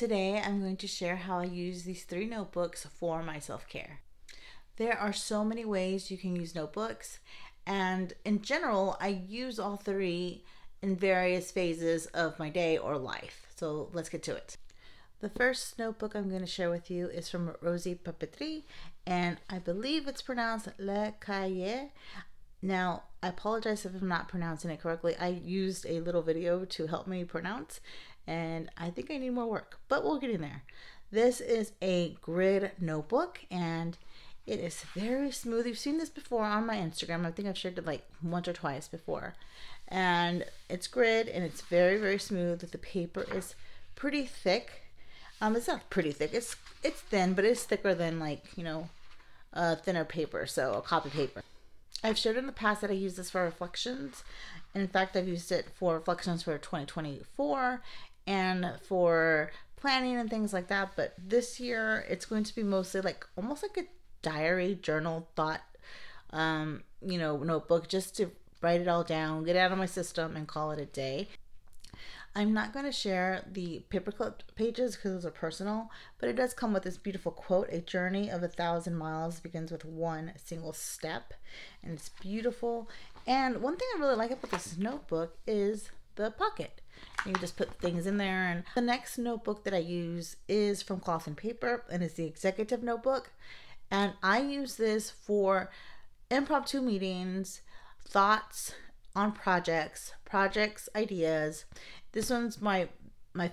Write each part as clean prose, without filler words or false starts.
Today I'm going to share how I use these 3 notebooks for my self-care. There are so many ways you can use notebooks, and in general I use all 3 in various phases of my day or life. So let's get to it. The first notebook I'm going to share with you is from Rosie Papeterie, and I believe it's pronounced Le Cahier. Now, I apologize if I'm not pronouncing it correctly. I used a little video to help me pronounce, and I think I need more work, but we'll get in there. This is a grid notebook, and it is very smooth. You've seen this before on my Instagram. I think I've shared it like once or twice before. And it's grid, and it's very, very smooth. The paper is pretty thick. It's not pretty thick. It's thin, but it's thicker than, like, thinner paper, so a copy paper. I've shared in the past that I use this for reflections. In fact, I've used it for reflections for 2024 and for planning and things like that. But this year, it's going to be mostly like almost like a diary, journal, thought, notebook, just to write it all down, get it out of my system, and call it a day. I'm not going to share the paperclip pages because those are personal, but it does come with this beautiful quote: "A journey of 1,000 miles begins with one single step," and it's beautiful. And one thing I really like about this notebook is the pocket. You just put things in there. And the next notebook that I use is from Cloth and Paper, and it's the Executive Notebook. And I use this for impromptu meetings, thoughts on projects, ideas. This one's my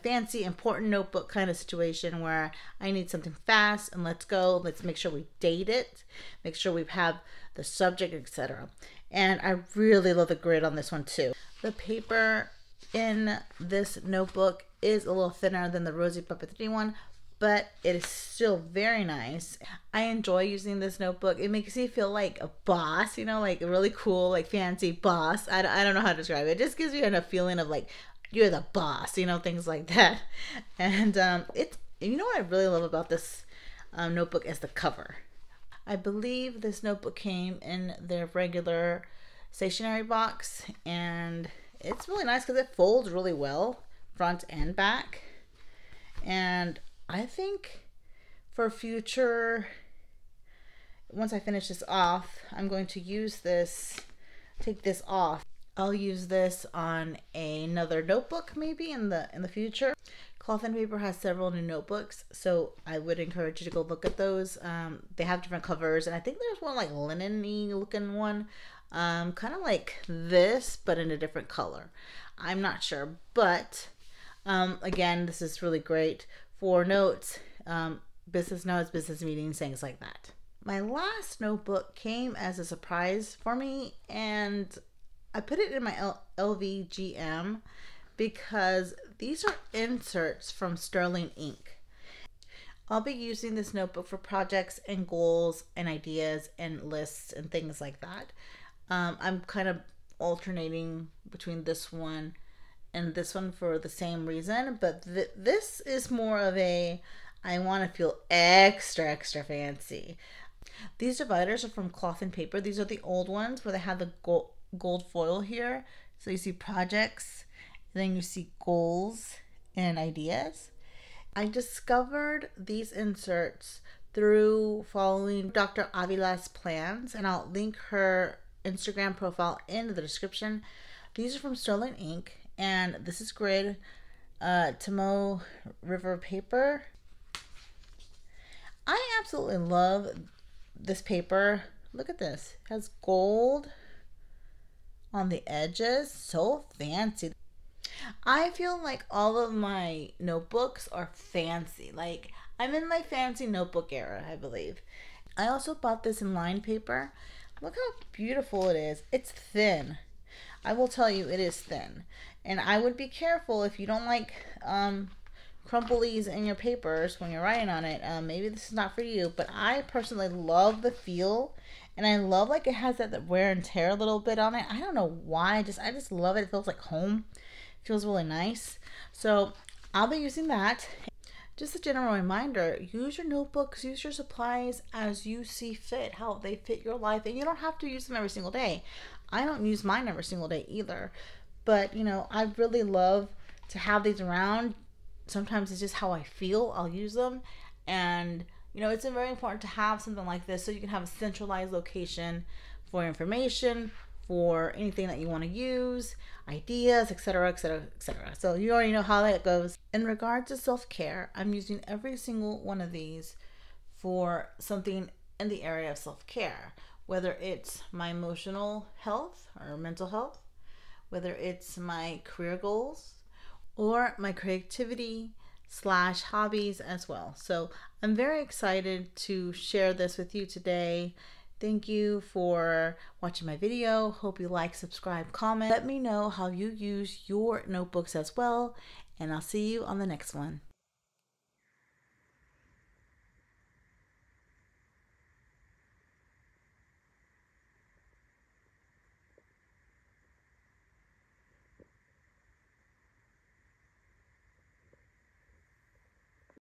fancy important notebook kind of situation where I need something fast and let's go. Let's make sure we date it, make sure we have the subject, etc. And I really love the grid on this one too. The paper in this notebook is a little thinner than the Rosie Papeterie one, but it is still very nice. I enjoy using this notebook. It makes me feel like a boss, like a really cool, like fancy boss. I don't know how to describe it. It just gives you a feeling of like you're the boss, things like that. And it's, what I really love about this notebook is the cover. I believe this notebook came in their regular stationery box, and it's really nice because it folds really well, front and back. And I think for future, once I finish this off, I'm going to use this, take this off. I'll use this on another notebook maybe in the future. Cloth and Paper has several new notebooks, so I would encourage you to go look at those. They have different covers, and I think there's one like linen-y looking one, kind of like this, but in a different color. I'm not sure, but again, this is really great for notes, business notes, business meetings, things like that. My last notebook came as a surprise for me, and I put it in my LVGM because these are inserts from Sterling ink. I'll be using this notebook for projects and goals and ideas and lists and things like that. I'm kind of alternating between this one and this one for the same reason, but this is more of a, I want to feel extra fancy. These dividers are from Cloth and Paper. These are the old ones where they have the gold foil here. So you see projects, and then you see goals and ideas. I discovered these inserts through following Dr. Avila's plans, and I'll link her Instagram profile in the description. These are from Sterling ink, and this is grid Tomoe River paper. I absolutely love this paper. Look at this. It has gold on the edges. So fancy. I feel like all of my notebooks are fancy. Like, I'm in my fancy notebook era, I believe. I also bought this in lined paper. Look how beautiful it is. It's thin. I will tell you, it is thin. And I would be careful if you don't like crumplies in your papers when you're writing on it. Maybe this is not for you, but I personally love the feel, and I love like it has that wear and tear a little bit on it. I don't know why. I just love it. It feels like home. It feels really nice. So I'll be using that. Just a general reminder, use your notebooks, use your supplies as you see fit, how they fit your life, and you don't have to use them every single day. I don't use mine every single day either, but I really love to have these around sometimes it's just how I feel, I'll use them. And you know, it's very important to have something like this so you can have a centralized location for information, for anything that you want to use, ideas, etc., etc., etc. So you already know how that goes. In regard to self-care, I'm using every single one of these for something in the area of self-care, whether it's my emotional health or mental health, whether it's my career goals, or my creativity / hobbies as well. So I'm very excited to share this with you today. Thank you for watching my video. Hope you like, subscribe, comment. Let me know how you use your notebooks as well, and I'll see you on the next one.